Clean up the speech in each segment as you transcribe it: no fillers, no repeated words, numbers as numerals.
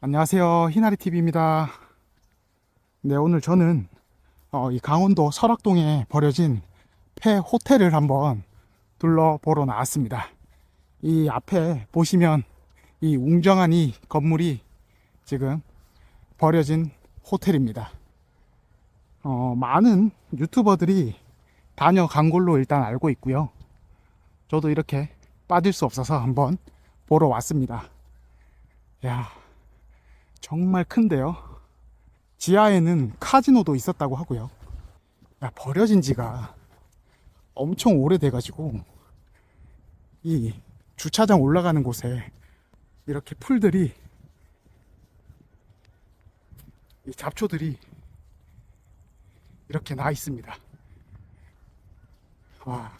안녕하세요. 희나리TV입니다. 네, 오늘 저는 이 강원도 설악동에 버려진 폐 호텔을 한번 둘러보러 나왔습니다. 이 앞에 보시면 이 웅장한 이 건물이 지금 버려진 호텔입니다. 많은 유튜버들이 다녀간 걸로 일단 알고 있고요. 저도 이렇게 빠질 수 없어서 한번 보러 왔습니다. 야, 정말 큰데요. 지하에는 카지노도 있었다고 하고요. 야, 버려진 지가 엄청 오래돼가지고 이 주차장 올라가는 곳에 이렇게 풀들이, 이 잡초들이 이렇게 나 있습니다. 와,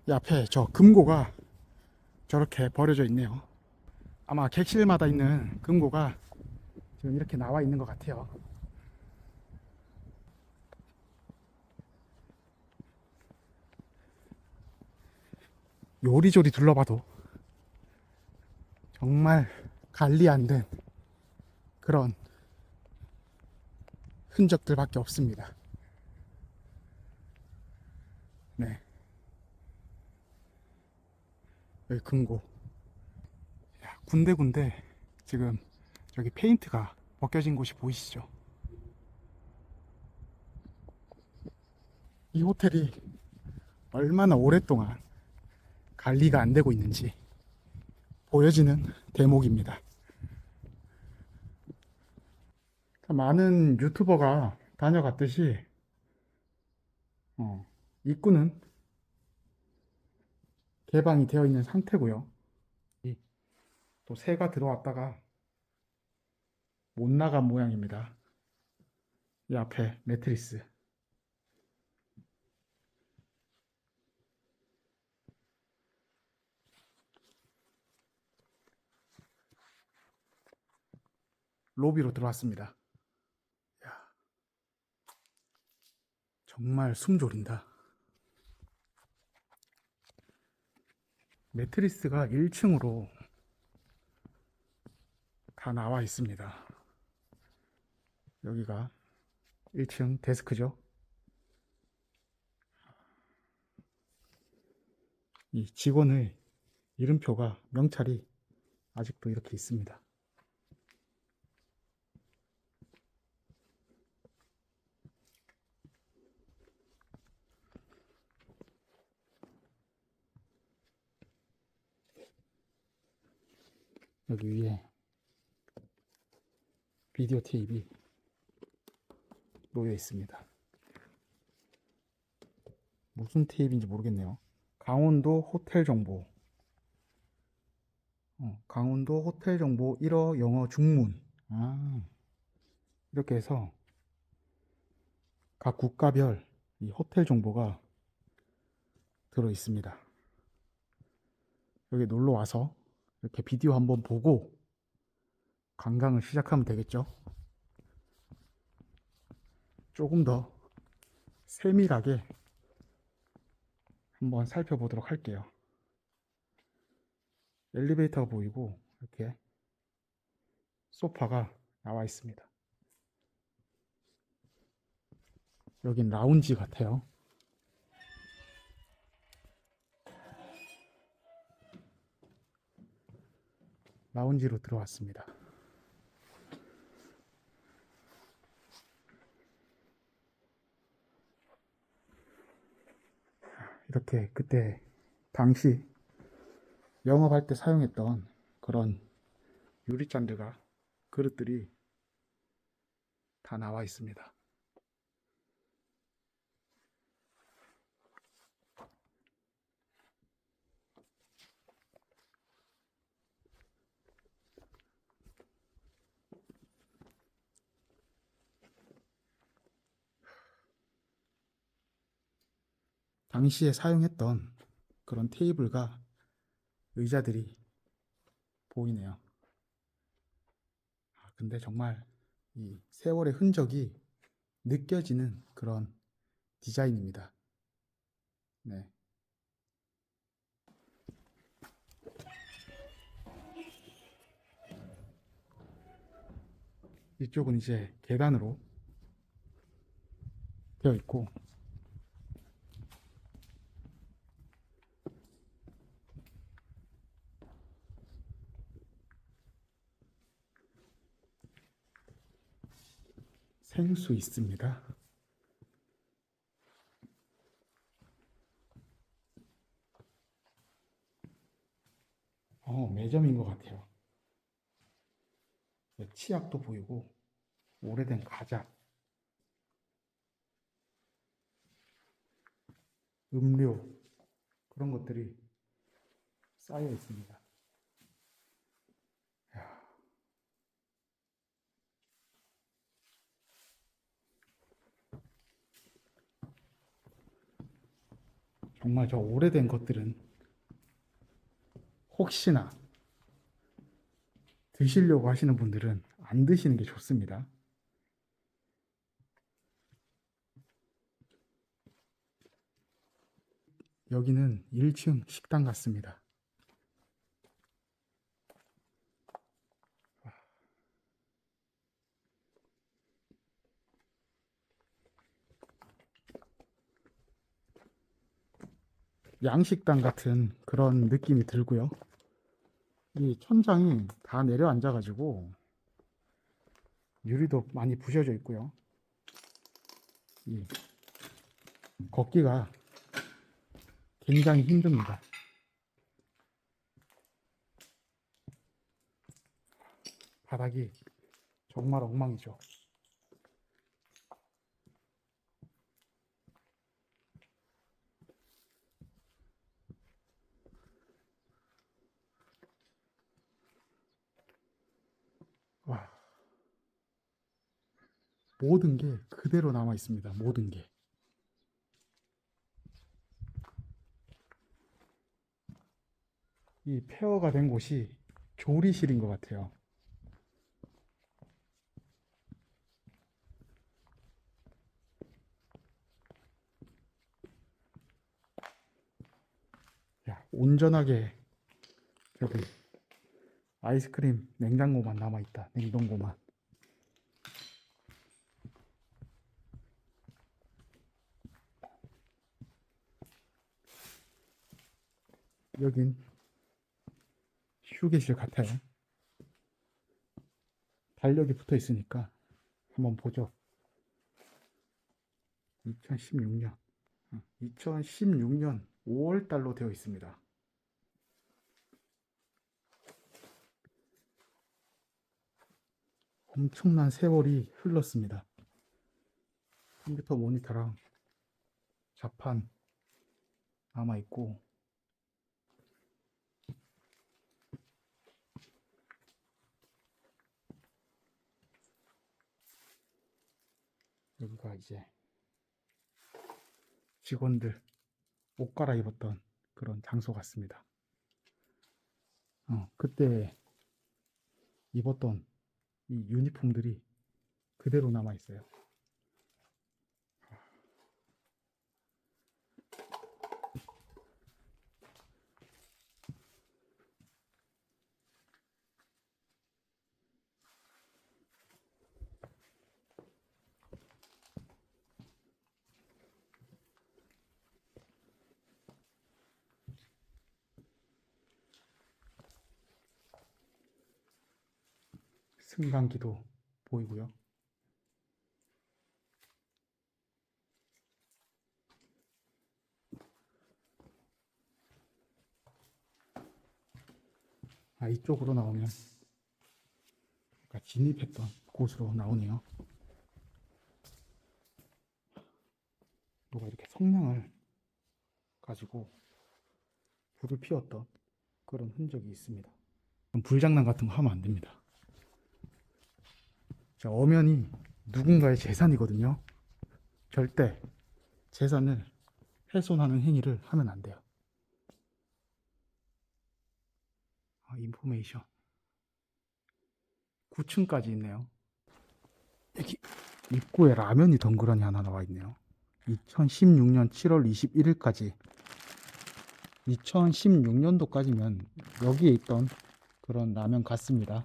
이 앞에 저 금고가 저렇게 버려져 있네요. 아마 객실마다 있는 금고가 지금 이렇게 나와 있는 것 같아요. 요리조리 둘러봐도 정말 관리 안 된 그런 흔적들밖에 없습니다. 네, 여기 금고. 야, 군데군데 지금 저기 페인트가 벗겨진 곳이 보이시죠? 이 호텔이 얼마나 오랫동안 관리가 안 되고 있는지 보여지는 대목입니다. 많은 유튜버가 다녀갔듯이 입구는 개방이 되어 있는 상태고요. 또 새가 들어왔다가 못 나간 모양입니다. 이 앞에 매트리스. 로비로 들어왔습니다. 야, 정말 숨 졸인다. 매트리스가 1층으로 다 나와 있습니다. 여기가 1층 데스크죠. 이 직원의 이름표가, 명찰이 아직도 이렇게 있습니다. 여기 위에 비디오 테이프가 놓여 있습니다. 무슨 테이프인지 모르겠네요. 강원도 호텔 정보. 강원도 호텔 정보 1어 영어 중문. 아, 이렇게 해서 각 국가별 이 호텔 정보가 들어 있습니다. 여기 놀러 와서 이렇게 비디오 한번 보고 관광을 시작하면 되겠죠. 조금 더 세밀하게 한번 살펴보도록 할게요. 엘리베이터가 보이고 이렇게 소파가 나와 있습니다. 여긴 라운지 같아요. 라운지로 들어왔습니다. 이렇게 그때 당시 영업할 때 사용했던 그런 유리잔들과 그릇들이 다 나와 있습니다. 당시에 사용했던 그런 테이블과 의자들이 보이네요. 근데 정말 이 세월의 흔적이 느껴지는 그런 디자인입니다. 네. 이쪽은 이제 계단으로 되어 있고, 생수 있습니다. 매점인 것 같아요. 치약도 보이고, 오래된 과자, 음료, 그런 것들이 쌓여 있습니다. 정말 저 오래된 것들은 혹시나 드시려고 하시는 분들은 안 드시는 게 좋습니다. 여기는 1층 식당 같습니다. 양식당 같은 그런 느낌이 들고요. 이 천장이 다 내려앉아가지고 유리도 많이 부셔져 있고요. 이 걷기가 굉장히 힘듭니다. 바닥이 정말 엉망이죠. 와, 모든 게 그대로 남아 있습니다. 모든 게. 이 폐허가 된 곳이 조리실인 것 같아요. 야, 온전하게 저기 아이스크림 냉장고만 남아있다. 냉동고만. 여긴 휴게실 같아요. 달력이 붙어 있으니까 한번 보죠. 2016년 5월 달로 되어 있습니다. 엄청난 세월이 흘렀습니다. 컴퓨터 모니터랑 자판 남아있고, 여기가 이제 직원들 옷 갈아입었던 그런 장소 같습니다. 그때 입었던 이 유니폼들이 그대로 남아있어요. 승강기도 보이고요. 이쪽으로 나오면 아까 진입했던 곳으로 나오네요. 누가 이렇게 성냥을 가지고 불을 피웠던 그런 흔적이 있습니다. 불장난 같은 거 하면 안 됩니다. 자, 엄연히 누군가의 재산이거든요. 절대 재산을 훼손하는 행위를 하면 안 돼요. 인포메이션 9층까지 있네요. 여기 입구에 라면이 덩그러니 하나 나와 있네요. 2016년 7월 21일까지 2016년도까지면 여기에 있던 그런 라면 같습니다.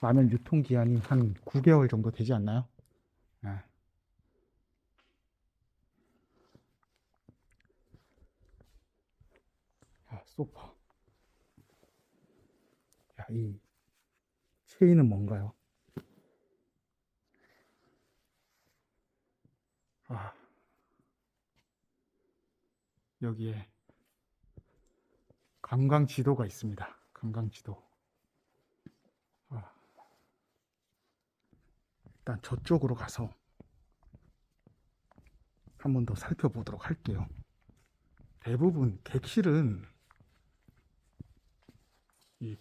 라면 유통기한이 한 9개월 정도 되지 않나요? 아, 소파. 야, 이 체인은 뭔가요? 아, 여기에 관광 지도가 있습니다. 관광 지도. 아, 일단 저쪽으로 가서 한 번 더 살펴보도록 할게요. 대부분 객실은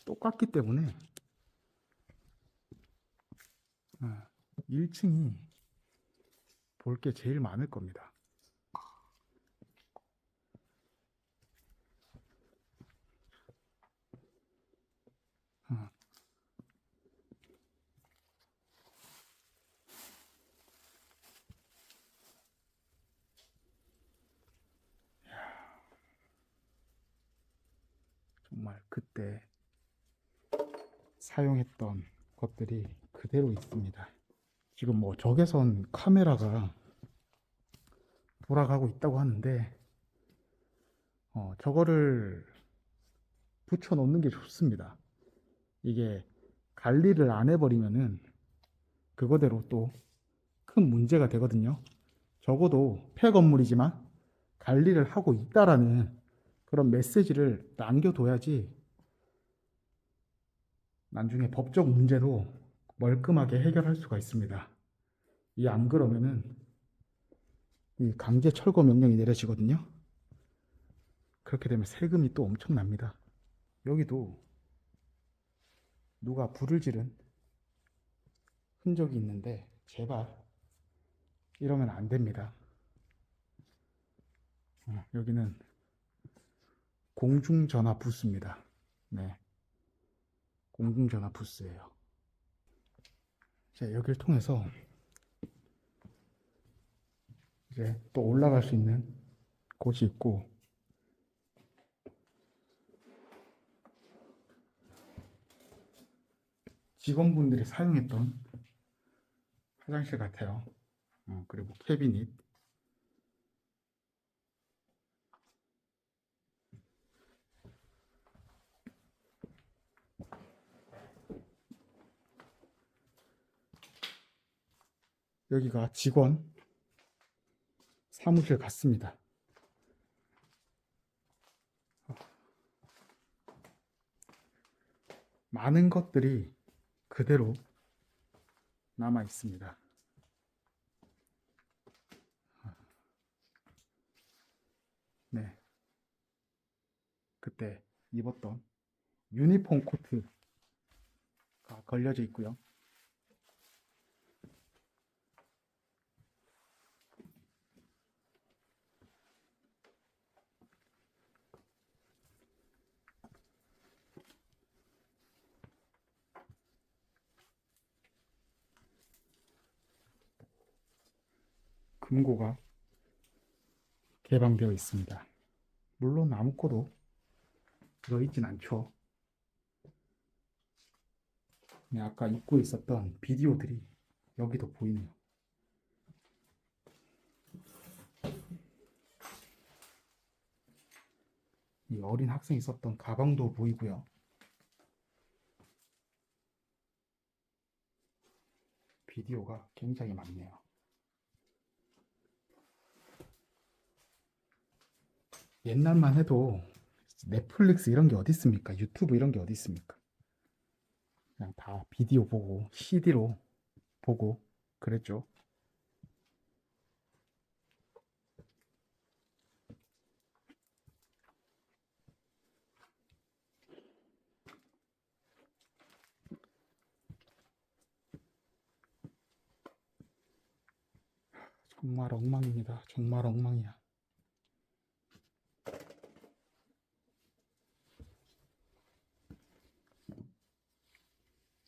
똑같기 때문에 1층이 볼 게 제일 많을 겁니다. 어, 정말 그때 사용했던 것들이 그대로 있습니다. 지금 뭐 적외선 카메라가 돌아가고 있다고 하는데 저거를 붙여 놓는 게 좋습니다. 이게 관리를 안 해버리면은 그거대로 또 큰 문제가 되거든요. 적어도 폐건물이지만 관리를 하고 있다라는 그런 메시지를 남겨둬야지 나중에 법적 문제로 멀끔하게 해결할 수가 있습니다. 이 안 그러면은 이 강제 철거 명령이 내려지거든요. 그렇게 되면 세금이 또 엄청납니다. 여기도 누가 불을 지른 흔적이 있는데 제발 이러면 안 됩니다. 여기는 공중전화 부스입니다. 네, 공중전화 부스예요. 자, 여기를 통해서 이제 또 올라갈 수 있는 곳이 있고 직원분들이 사용했던 화장실 같아요. 그리고 캐비닛. 여기가 직원 사무실 같습니다. 많은 것들이 그대로 남아 있습니다. 네, 그때 입었던 유니폼 코트가 걸려져 있고요. 금고가 개방되어 있습니다. 물론 아무것도 들어있진 않죠. 아까 입고 있었던 비디오들이 여기도 보이네요. 이 어린 학생이 썼던 가방도 보이고요. 비디오가 굉장히 많네요. 옛날만 해도 넷플릭스 이런 게 어디 있습니까? 유튜브 이런 게 어디 있습니까? 그냥 다 비디오 보고 CD로 보고 그랬죠. 정말 엉망입니다. 정말 엉망이야.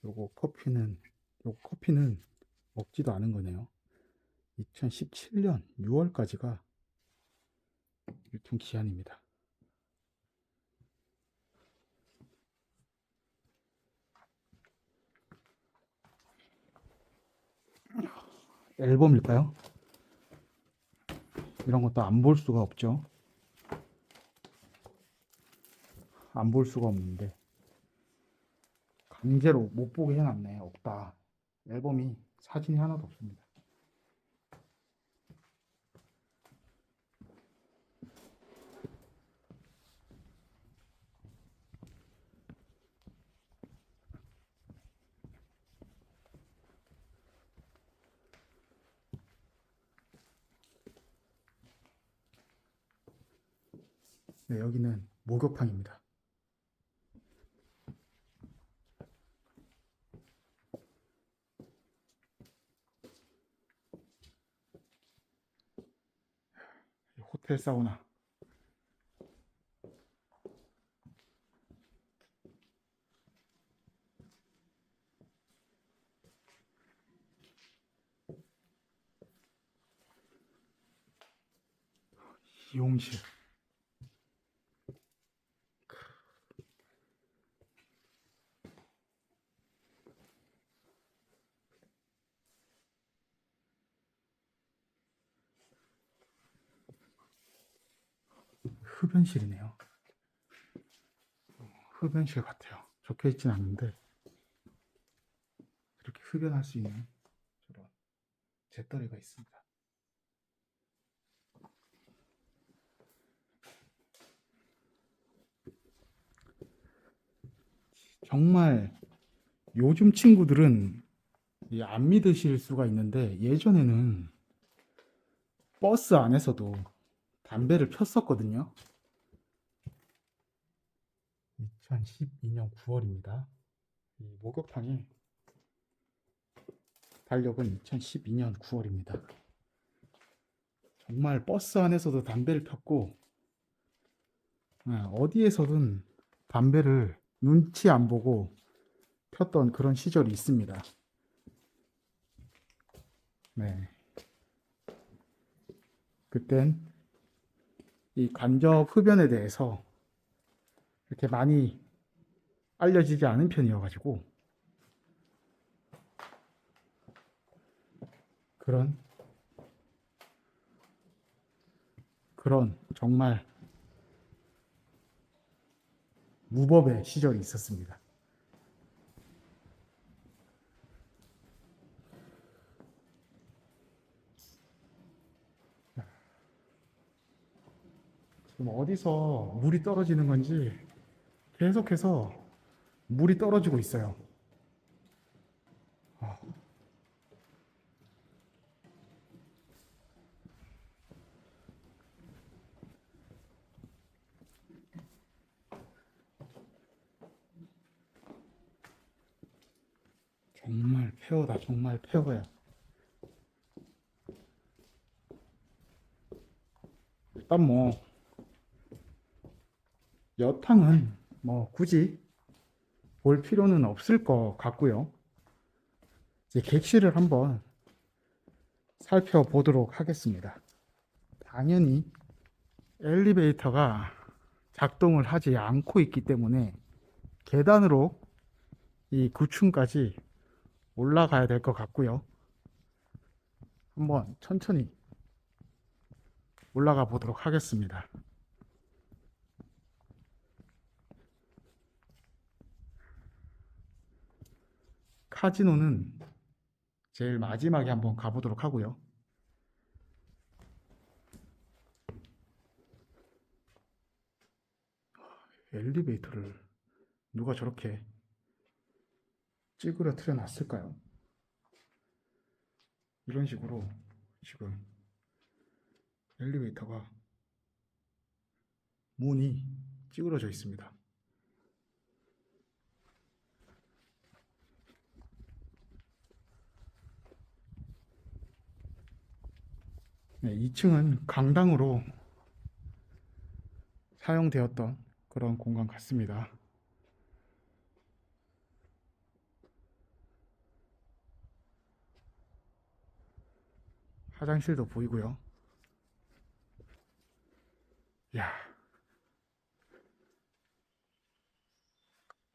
요거 커피는 먹지도 않은 거네요. 2017년 6월까지가 유통기한입니다. 앨범일까요? 이런 것도 안 볼 수가 없죠. 안 볼 수가 없는데 강제로 못 보게 해놨네. 없다. 앨범이 사진이 하나도 없습니다. 네, 여기는 목욕탕입니다. 호텔 사우나. 이용실. 흡연실이네요. 흡연실 같아요. 적혀 있진 않는데 이렇게 흡연할 수 있는 저런 재떨이가 있습니다. 정말 요즘 친구들은 안 믿으실 수가 있는데 예전에는 버스 안에서도 담배를 폈었거든요. 2012년 9월입니다. 이 목욕탕의 달력은 2012년 9월입니다. 정말 버스 안에서도 담배를 폈고 어디에서든 담배를 눈치 안 보고 폈던 그런 시절이 있습니다. 네. 그땐 이 간접 흡연에 대해서 이렇게 많이 알려지지 않은 편이어가지고 그런 정말 무법의 시절이 있었습니다. 지금 어디서 물이 떨어지는 건지 계속해서 물이 떨어지고 있어요. 아, 정말 폐허다. 정말 폐허야. 일단 뭐 여탕은 뭐 굳이 볼 필요는 없을 것 같고요. 이제 객실을 한번 살펴보도록 하겠습니다. 당연히 엘리베이터가 작동을 하지 않고 있기 때문에 계단으로 이 9층까지 올라가야 될 것 같고요. 한번 천천히 올라가 보도록 하겠습니다. 카지노는 제일 마지막에 한번 가보도록 하고요. 엘리베이터를 누가 저렇게 찌그러뜨려 놨을까요? 이런 식으로 지금 엘리베이터가 문이 찌그러져 있습니다. 네, 2층은 강당으로 사용되었던 그런 공간 같습니다. 화장실도 보이고요. 야,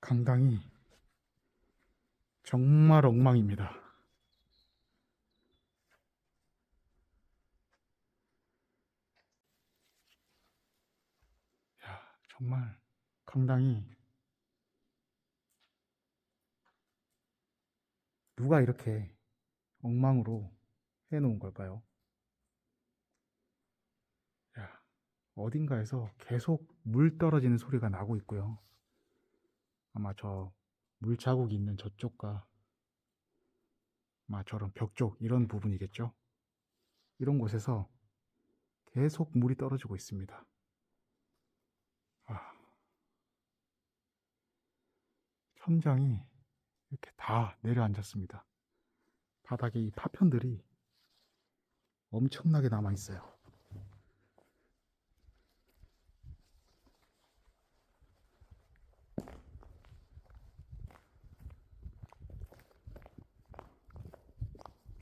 강당이 정말 엉망입니다. 정말 강당이 누가 이렇게 엉망으로 해놓은 걸까요? 야, 어딘가에서 계속 물 떨어지는 소리가 나고 있고요. 아마 저 물 자국이 있는 저쪽과 아마 저런 벽 쪽 이런 부분이겠죠. 이런 곳에서 계속 물이 떨어지고 있습니다. 아, 천장이 이렇게 다 내려앉았습니다. 바닥에 이 파편들이 엄청나게 남아 있어요.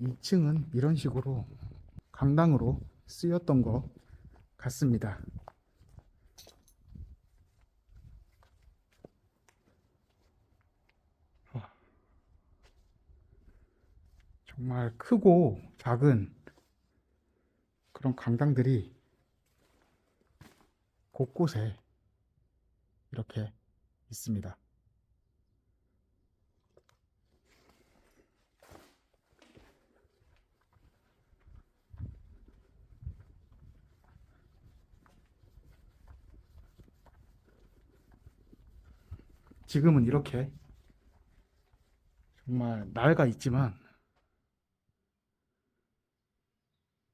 2층은 이런 식으로 강당으로 쓰였던 것 같습니다. 정말 크고 작은 그런 강당들이 곳곳에 이렇게 있습니다. 지금은 이렇게 정말 낡아 있지만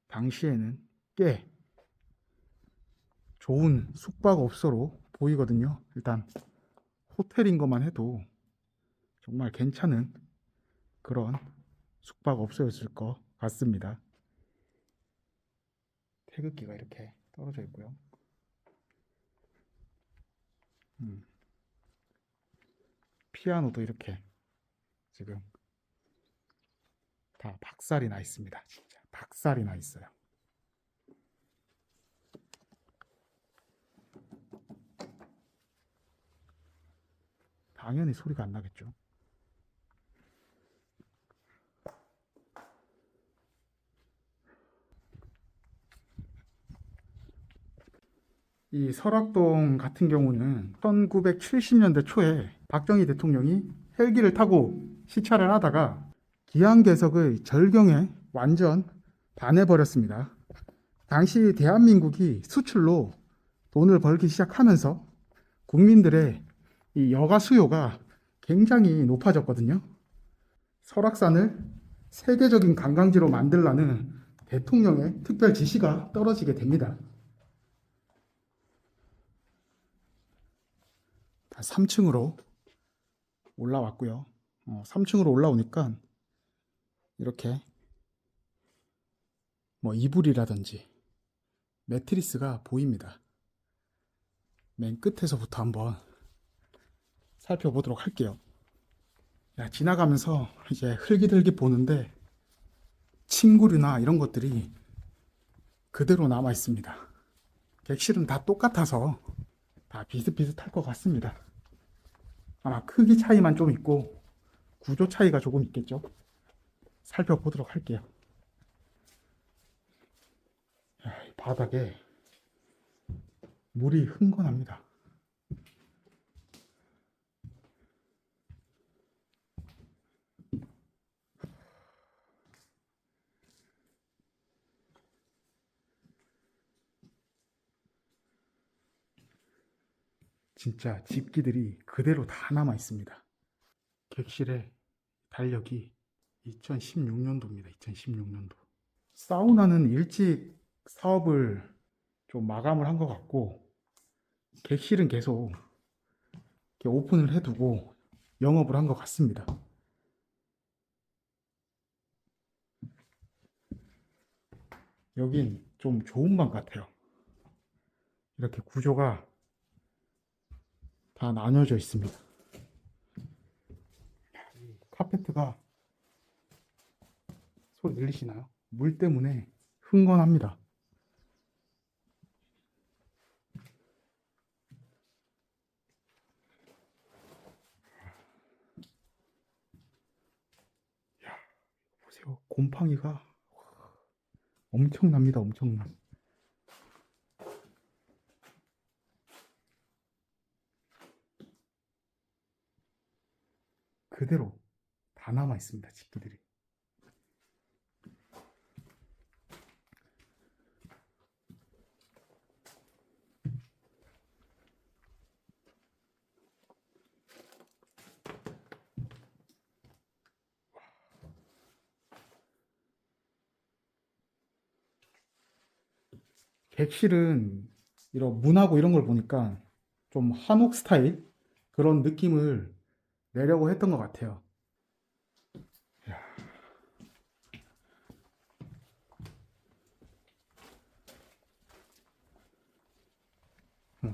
당시에는 꽤 좋은 숙박업소로 보이거든요. 일단 호텔인 것만 해도 정말 괜찮은 그런 숙박업소였을 것 같습니다. 태극기가 이렇게 떨어져 있고요. 피아노도 이렇게 지금 다 박살이 나 있습니다. 진짜 박살이 나 있어요. 당연히 소리가 안 나겠죠. 이 설악동 같은 경우는 1970년대 초에 박정희 대통령이 헬기를 타고 시찰을 하다가 기안괴석의 절경에 완전 반해버렸습니다. 당시 대한민국이 수출로 돈을 벌기 시작하면서 국민들의 이 여가 수요가 굉장히 높아졌거든요. 설악산을 세계적인 관광지로 만들라는 대통령의 특별 지시가 떨어지게 됩니다. 3층으로 올라왔고요. 3층으로 올라오니까 이렇게 뭐 이불이라든지 매트리스가 보입니다. 맨 끝에서부터 한번 살펴보도록 할게요. 야, 지나가면서 이제 흘깃흘깃 보는데 침구류나 이런 것들이 그대로 남아 있습니다. 객실은 다 똑같아서 다 비슷비슷할 것 같습니다. 아마 크기 차이만 좀 있고 구조 차이가 조금 있겠죠. 살펴보도록 할게요. 야, 이 바닥에 물이 흥건합니다. 진짜 집기들이 그대로 다 남아 있습니다. 객실의 달력이 2016년도입니다. 2016년도. 사우나는 일찍 사업을 좀 마감을 한 것 같고, 객실은 계속 이렇게 오픈을 해두고 영업을 한 것 같습니다. 여긴 좀 좋은 방 같아요. 이렇게 구조가 다 나뉘어져 있습니다. 카페트가 소리 들리시나요? 물 때문에 흥건합니다. 야, 보세요. 곰팡이가 엄청납니다. 엄청나. 그대로 다 남아 있습니다. 집기들이. 객실은 이런 문하고 이런 걸 보니까 좀 한옥 스타일 그런 느낌을 내려고 했던 것 같아요.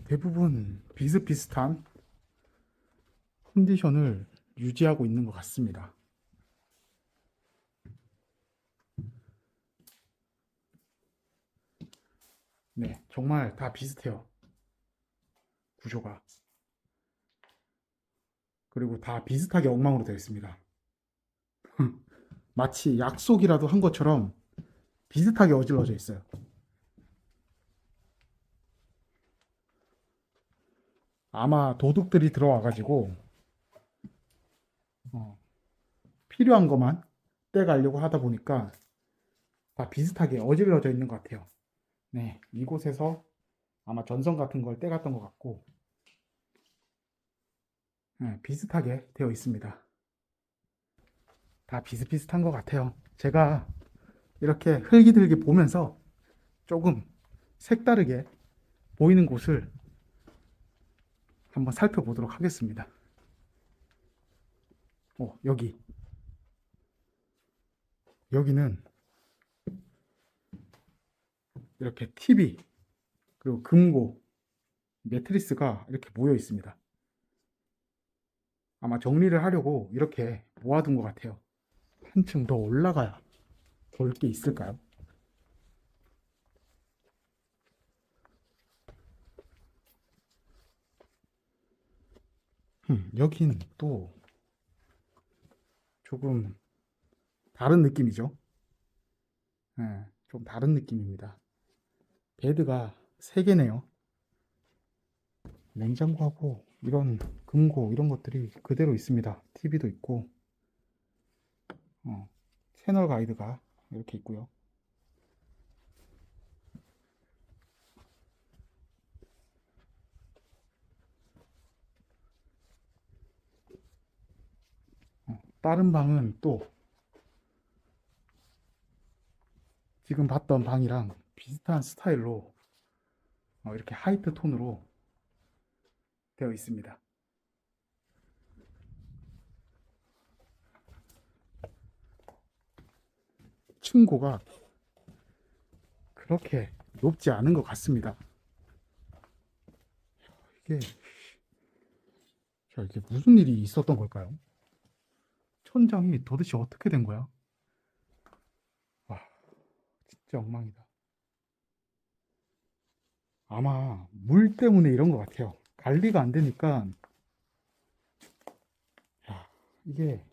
대부분 비슷비슷한 컨디션을 유지하고 있는 것 같습니다. 네, 정말 다 비슷해요. 구조가. 그리고 다 비슷하게 엉망으로 되어 있습니다. 마치 약속이라도 한 것처럼 비슷하게 어질러져 있어요. 아마 도둑들이 들어와가지고 필요한 것만 떼가려고 하다 보니까 다 비슷하게 어질러져 있는 것 같아요. 네, 이곳에서 아마 전선 같은 걸 떼갔던 것 같고 네, 비슷하게 되어 있습니다. 다 비슷비슷한 것 같아요. 제가 이렇게 흘기들기 보면서 조금 색다르게 보이는 곳을 한번 살펴보도록 하겠습니다. 여기는 이렇게 TV 그리고 금고 매트리스가 이렇게 모여 있습니다. 아마 정리를 하려고 이렇게 모아둔 것 같아요. 한층 더 올라가야 볼 게 있을까요? 여긴 또 조금 다른 느낌이죠. 네, 좀 다른 느낌입니다. 베드가 3개네요. 냉장고하고 이런 금고 이런 것들이 그대로 있습니다. TV도 있고 채널 가이드가 이렇게 있고요. 다른 방은 또 지금 봤던 방이랑 비슷한 스타일로 이렇게 하이트 톤으로 되어 있습니다. 층고가 그렇게 높지 않은 것 같습니다. 이게, 이게 무슨 일이 있었던 걸까요? 천장이 도대체 어떻게 된 거야? 와, 진짜 엉망이다. 아마 물 때문에 이런 것 같아요. 관리가 안 되니까, 야, 이게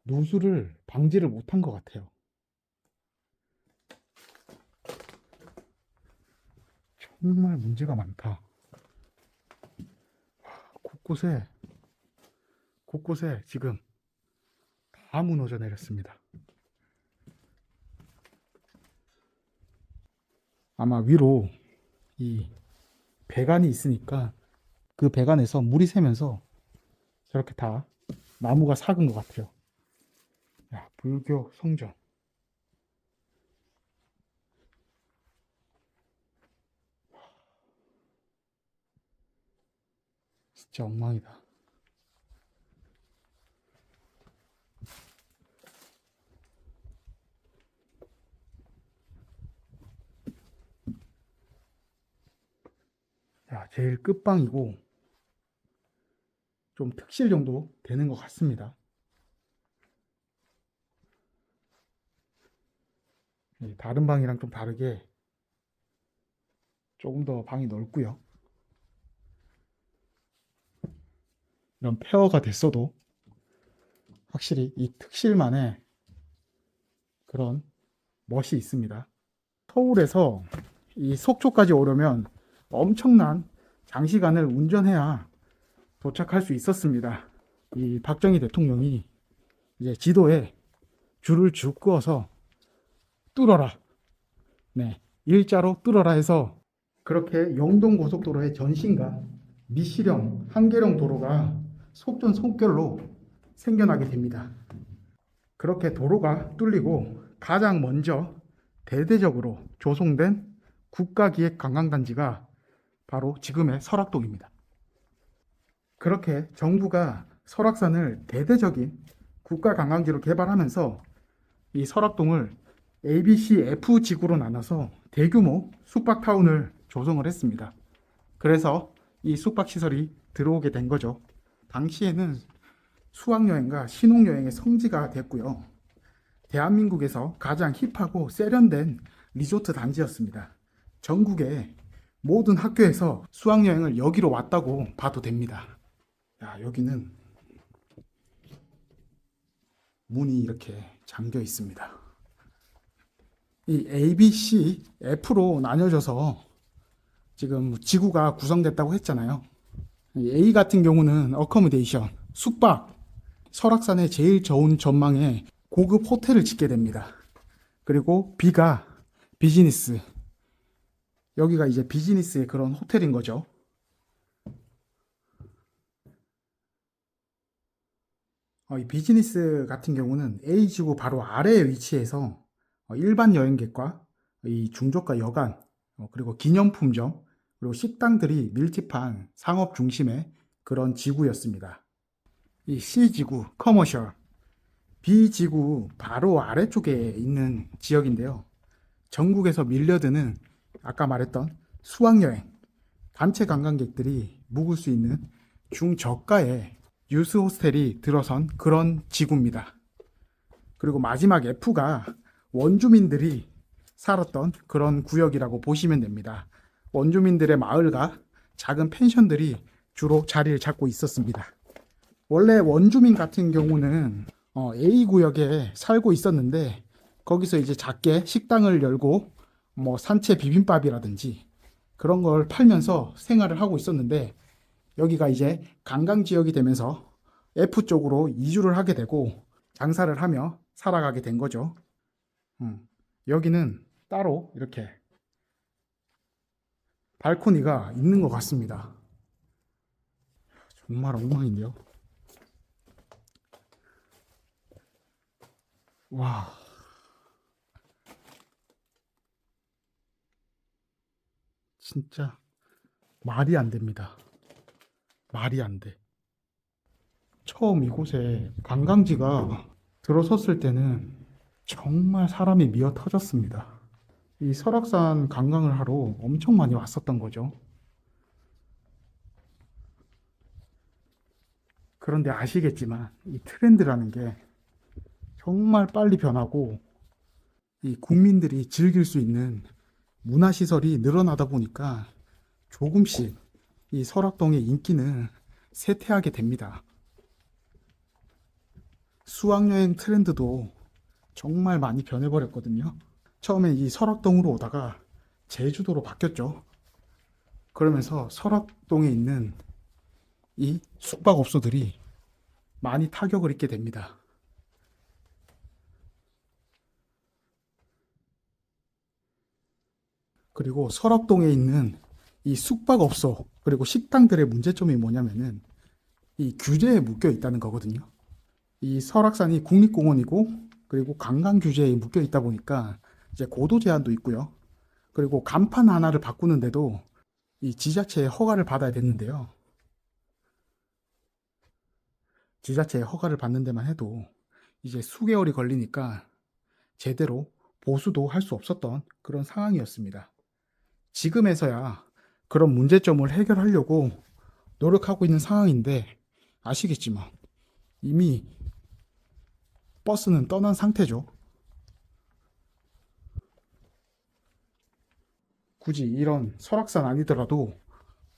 누수를 방지를 못한 것 같아요. 정말 문제가 많다. 곳곳에, 곳곳에 지금 다 무너져 내렸습니다. 아마 위로 이 배관이 있으니까 그 배관에서 물이 새면서 저렇게 다 나무가 삭은 것 같아요. 야, 불교 성전. 진짜 엉망이다. 자, 제일 끝방이고 좀 특실 정도 되는 것 같습니다. 다른 방이랑 좀 다르게 조금 더 방이 넓고요. 이런 폐허가 됐어도 확실히 이 특실만의 그런 멋이 있습니다. 서울에서 이 속초까지 오려면 엄청난 장시간을 운전해야 도착할 수 있었습니다. 이 박정희 대통령이 이제 지도에 줄을 쭉 그어서 뚫어라. 네. 일자로 뚫어라 해서 그렇게 영동고속도로의 전신과 미시령, 한계령 도로가 속전속결로 생겨나게 됩니다. 그렇게 도로가 뚫리고 가장 먼저 대대적으로 조성된 국가기획관광단지가 바로 지금의 설악동입니다. 그렇게 정부가 설악산을 대대적인 국가관광지로 개발하면서 이 설악동을 ABC F 지구로 나눠서 대규모 숙박타운을 조성을 했습니다. 그래서 이 숙박시설이 들어오게 된 거죠. 당시에는 수학여행과 신혼여행의 성지가 됐고요. 대한민국에서 가장 힙하고 세련된 리조트 단지였습니다. 전국의 모든 학교에서 수학여행을 여기로 왔다고 봐도 됩니다. 야, 여기는 문이 이렇게 잠겨 있습니다. 이 A, B, C, F로 나뉘어져서 지금 지구가 구성됐다고 했잖아요. A 같은 경우는 어커모데이션, 숙박, 설악산의 제일 좋은 전망에 고급 호텔을 짓게 됩니다. 그리고 B가 비즈니스, 여기가 이제 비즈니스의 그런 호텔인 거죠. 이 비즈니스 같은 경우는 A지구 바로 아래에 위치해서 일반 여행객과 이 중저가 여관, 그리고 기념품점, 그리고 식당들이 밀집한 상업 중심의 그런 지구였습니다. 이 C지구, 커머셜, B지구 바로 아래쪽에 있는 지역인데요. 전국에서 밀려드는 아까 말했던 수학여행, 단체 관광객들이 묵을 수 있는 중저가의 유스 호스텔이 들어선 그런 지구입니다. 그리고 마지막 F가 원주민들이 살았던 그런 구역이라고 보시면 됩니다. 원주민들의 마을과 작은 펜션들이 주로 자리를 잡고 있었습니다. 원래 원주민 같은 경우는 A 구역에 살고 있었는데 거기서 이제 작게 식당을 열고 뭐 산채 비빔밥이라든지 그런 걸 팔면서 생활을 하고 있었는데 여기가 이제 관광 지역이 되면서 F 쪽으로 이주를 하게 되고 장사를 하며 살아가게 된 거죠. 여기는 따로 이렇게 발코니가 있는 것 같습니다. 정말 엉망인데요. 와, 진짜 말이 안 됩니다. 말이 안 돼. 처음 이곳에 관광지가 들어섰을 때는 정말 사람이 미어 터졌습니다. 이 설악산 관광을 하러 엄청 많이 왔었던 거죠. 그런데 아시겠지만 이 트렌드라는 게 정말 빨리 변하고 이 국민들이 즐길 수 있는 문화시설이 늘어나다 보니까 조금씩 이 설악동의 인기는 쇠퇴하게 됩니다. 수학여행 트렌드도 정말 많이 변해버렸거든요. 처음에 이 설악동으로 오다가 제주도로 바뀌었죠. 그러면서 설악동에 있는 이 숙박업소들이 많이 타격을 입게 됩니다. 그리고 설악동에 있는 이 숙박업소 그리고 식당들의 문제점이 뭐냐면은 이 규제에 묶여 있다는 거거든요. 이 설악산이 국립공원이고 그리고 관광 규제에 묶여 있다 보니까 이제 고도 제한도 있고요. 그리고 간판 하나를 바꾸는데도 이 지자체의 허가를 받아야 됐는데요. 지자체의 허가를 받는 데만 해도 이제 수개월이 걸리니까 제대로 보수도 할 수 없었던 그런 상황이었습니다. 지금에서야 그런 문제점을 해결하려고 노력하고 있는 상황인데 아시겠지만 이미 버스는 떠난 상태죠. 굳이 이런 설악산 아니더라도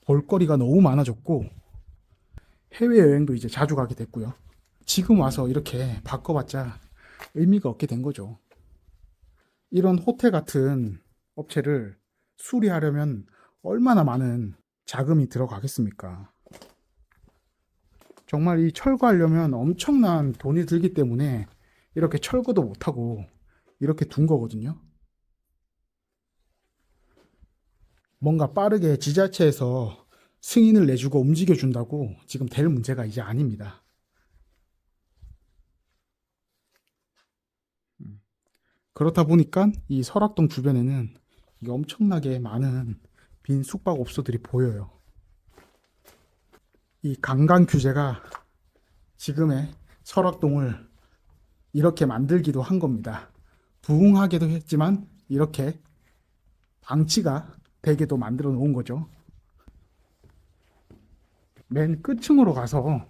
볼거리가 너무 많아졌고 해외여행도 이제 자주 가게 됐고요. 지금 와서 이렇게 바꿔봤자 의미가 없게 된 거죠. 이런 호텔 같은 업체를 수리하려면 얼마나 많은 자금이 들어가겠습니까? 정말 이 철거하려면 엄청난 돈이 들기 때문에 이렇게 철거도 못하고 이렇게 둔 거거든요. 뭔가 빠르게 지자체에서 승인을 내주고 움직여준다고 지금 될 문제가 이제 아닙니다. 그렇다 보니까 이 설악동 주변에는 이게 엄청나게 많은 빈 숙박업소들이 보여요. 이 강간 규제가 지금의 설악동을 이렇게 만들기도 한 겁니다. 부흥하게도 했지만 이렇게 방치가 되게도 만들어 놓은 거죠. 맨 끝층으로 가서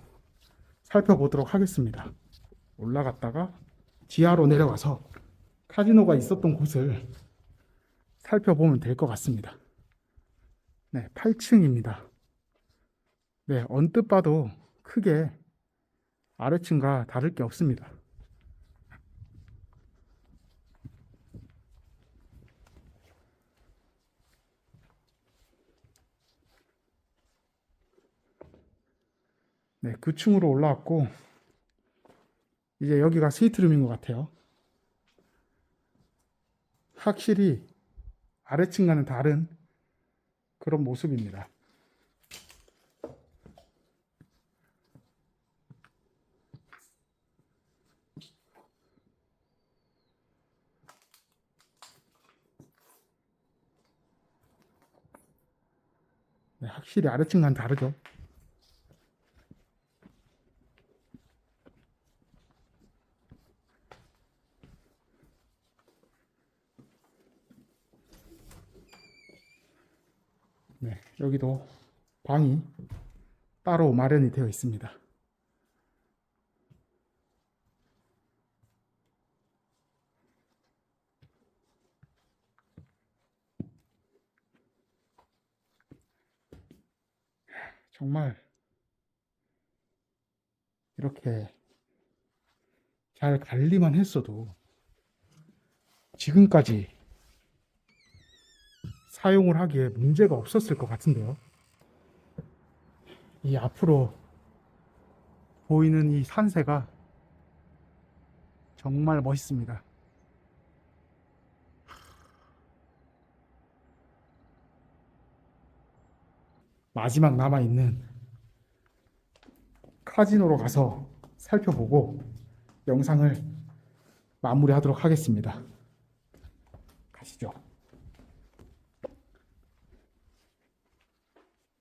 살펴보도록 하겠습니다. 올라갔다가 지하로 내려가서 카지노가 있었던 곳을 살펴보면 될 것 같습니다. 네, 8층입니다. 네, 언뜻 봐도 크게 아래층과 다를 게 없습니다. 네, 그 층으로 올라왔고 이제 여기가 스위트룸인 것 같아요. 확실히 아래층과는 다른 그런 모습입니다. 네, 확실히 아래층과는 다르죠. 네, 여기도 방이 따로 마련이 되어 있습니다. 정말 이렇게 잘 관리만 했어도 지금까지 사용을 하기에 문제가 없었을 것 같은데요. 이 앞으로 보이는 이 산세가 정말 멋있습니다. 마지막 남아있는 카지노로 가서 살펴보고 영상을 마무리하도록 하겠습니다. 가시죠.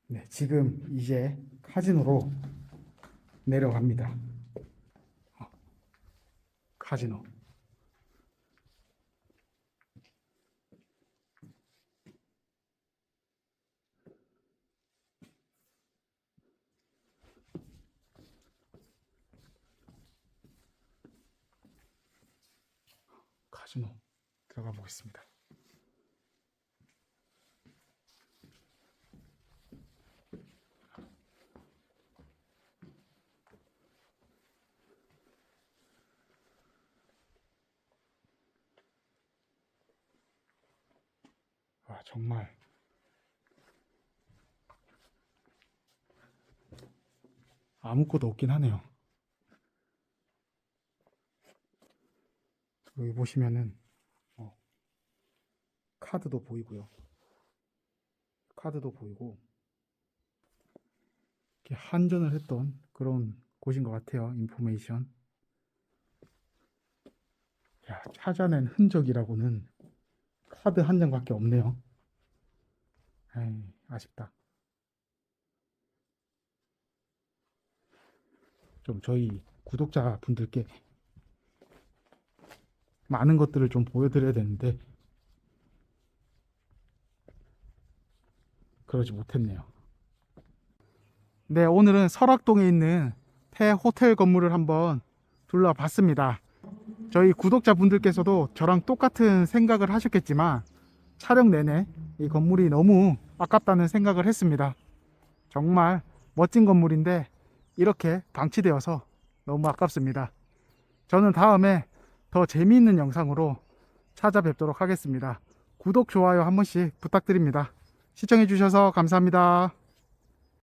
네, 지금 이제 카지노로 내려갑니다. 카지노. 카지노 들어가 보겠습니다. 와, 정말 아무것도 없긴 하네요. 여기 보시면은 카드도 보이고요. 카드도 보이고 이렇게 한전을 했던 그런 곳인 것 같아요. 인포메이션. 야, 찾아낸 흔적이라고는 카드 한 장밖에 없네요. 에이, 아쉽다. 좀 저희 구독자분들께 많은 것들을 좀 보여드려야 되는데 그러지 못했네요. 네, 오늘은 설악동에 있는 태 호텔 건물을 한번 둘러봤습니다. 저희 구독자분들께서도 저랑 똑같은 생각을 하셨겠지만 촬영 내내 이 건물이 너무 아깝다는 생각을 했습니다. 정말 멋진 건물인데 이렇게 방치되어서 너무 아깝습니다. 저는 다음에 더 재미있는 영상으로 찾아뵙도록 하겠습니다. 구독, 좋아요 한 번씩 부탁드립니다. 시청해 주셔서 감사합니다.